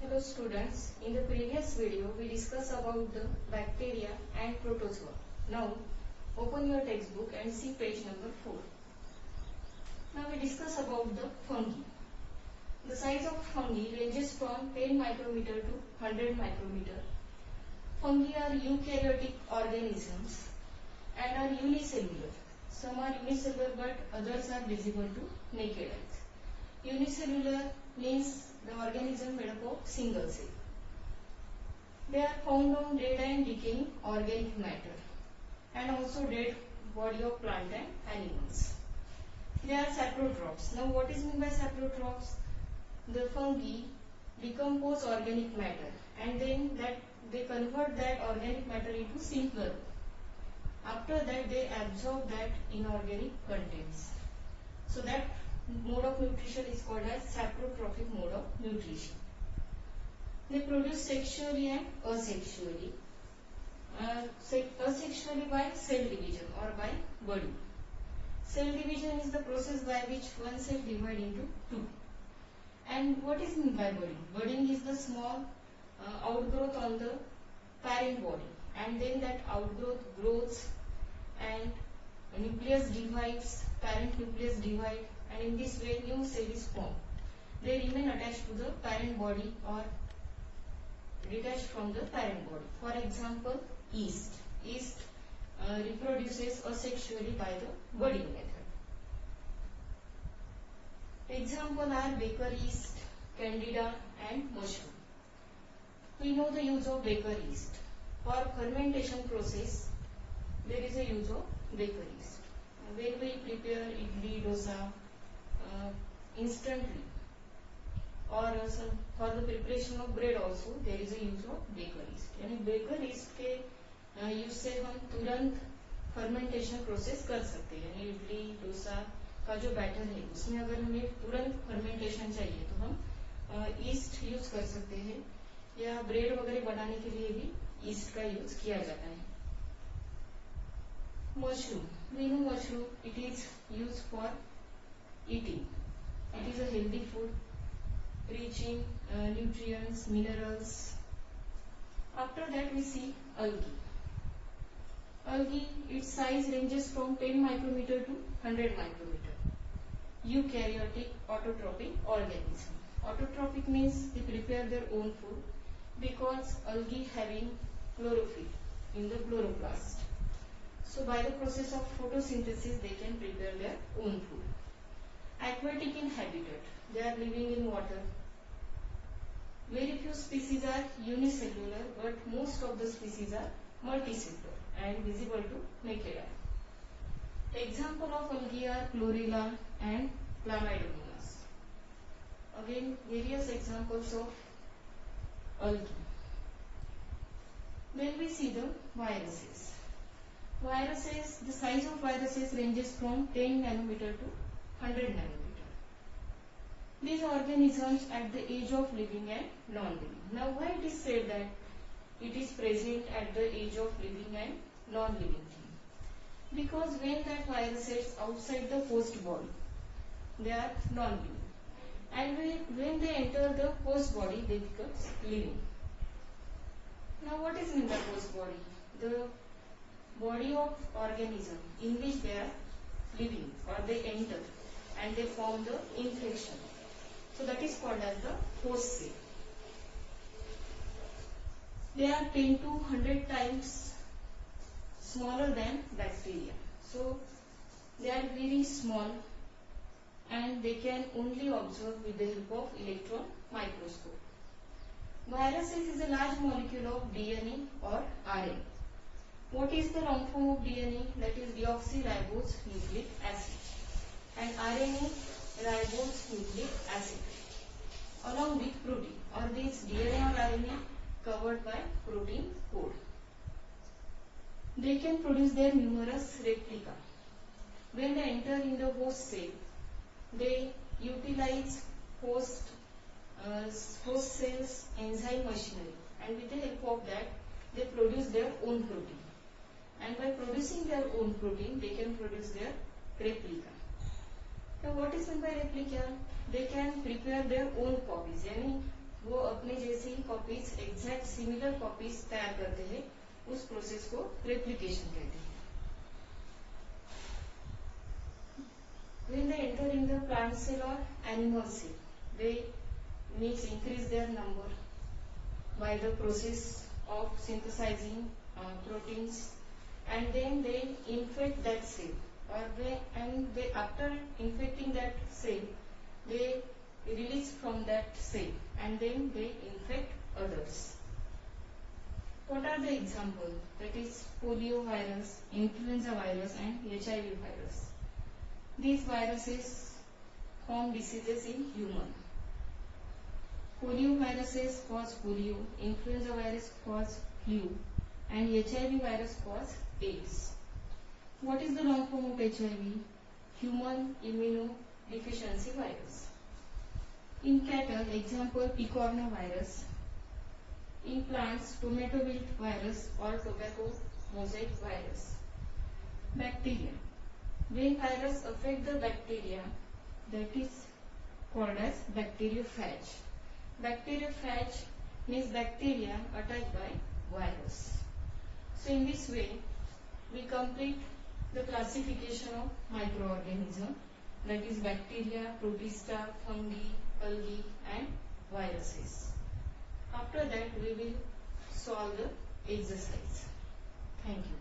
Hello students, in the previous video we discussed about the bacteria and protozoa. Now open your textbook and see page number 4. Now we discuss about the fungi. The size of fungi ranges from 10 micrometer to 100 micrometer. Fungi are eukaryotic organisms and are unicellular. Some are unicellular but others are visible to naked eyes. Unicellular means the organism made up of single cell. They are found on dead and decaying organic matter and also dead body of plant and animals. They are saprotrophs. Now what is meant by saprotrophs? The fungi decompose organic matter and then they convert that organic matter into simpler. After that they absorb that inorganic contents. So that mode of nutrition is called as saprotrophic mode of nutrition. They produce sexually and asexually. Asexually by cell division or by budding. Cell division is the process by which one cell divides into two. And what is meant by budding? Budding is the small outgrowth on the parent body, and then that outgrowth grows and nucleus divides, parent nucleus divides, and in this way new cell is formed. They remain attached to the parent body or detached from the parent body. For example, yeast. Yeast reproduces asexually by the budding method. Example are Baker yeast, candida and mushroom. We know the use of Baker yeast. For fermentation process, there is a use of Baker yeast. When we prepare idli, dosa, instantly, or for the preparation of bread also there is a use of Baker yeast. यानी Baker yeast के use से हम तुरंत fermentation process कर सकते हैं. यानी इडली डोसा का जो बैटर है उसमें अगर हमें तुरंत फर्मेंटेशन चाहिए तो हम ईस्ट यूज कर सकते हैं, या ब्रेड वगैरह बनाने के लिए भी ईस्ट का यूज किया जाता है. Mushroom. We know mushroom. It is used for eating. It is a healthy food, rich in nutrients, minerals. After that we see algae. Algae, its size ranges from 10 micrometer to 100 micrometer. Eukaryotic autotrophic organism. Autotrophic means they prepare their own food because algae having chlorophyll in the chloroplast. So by the process of photosynthesis they can prepare their own food. Aquatic in habitat. They are living in water. Very few species are unicellular, but most of the species are multicellular and visible to naked eye. Example of algae are Chlorella and Chlamydomonas. Again, various examples of algae. Then we see the viruses. Viruses, the size of viruses ranges from 10 nanometer to 100 nanometer. These organisms at the age of living and non-living. Now why it is said that it is present at the age of living and non-living thing? Because when that virus is outside the host body, they are non-living. And when they enter the host body, they become living. Now what is in the host body? The body of organism in which they are living or they enter and they form the infection. So that is called as the host cell. They are 10 to 100 times smaller than bacteria. So they are very small and they can only observe with the help of electron microscope. Viruses is a large molecule of DNA or RNA. What is the long form of DNA? That is deoxyribose nucleic acid, and RNA ribose nucleic acid along with protein, or this DNA or RNA covered by protein code. They can produce their numerous replica. When they enter in the host cell, they utilize host cells enzyme machinery, and with the help of that they produce their own protein. And by producing their own protein, they can produce their replica. Now what is meant by replica? They can prepare their own copies, यानी वो अपने जैसे copies exact similar copies तैयार करते हैं, उस process को replication कहते हैं. When they enter in the plant cell or animal cell, they means increase their number by the process of synthesizing proteins, and then they infect that cell, or they after infecting that cell, they release from that cell and then they infect others. What are the examples? That is polio virus, influenza virus and HIV virus. These viruses form diseases in human. Polio viruses cause polio, influenza virus cause flu and HIV virus cause AIDS. What is the long form of HIV? Human immunodeficiency virus. In cattle, example picornavirus. In plants, tomato wilt virus or tobacco mosaic virus. Bacteria. When virus affect the bacteria, that is called as bacteriophage. Bacteriophage means bacteria attacked by virus. So in this way, we complete the classification of microorganism, that is bacteria, protista, fungi, algae and viruses. After that we will solve the exercise. Thank you.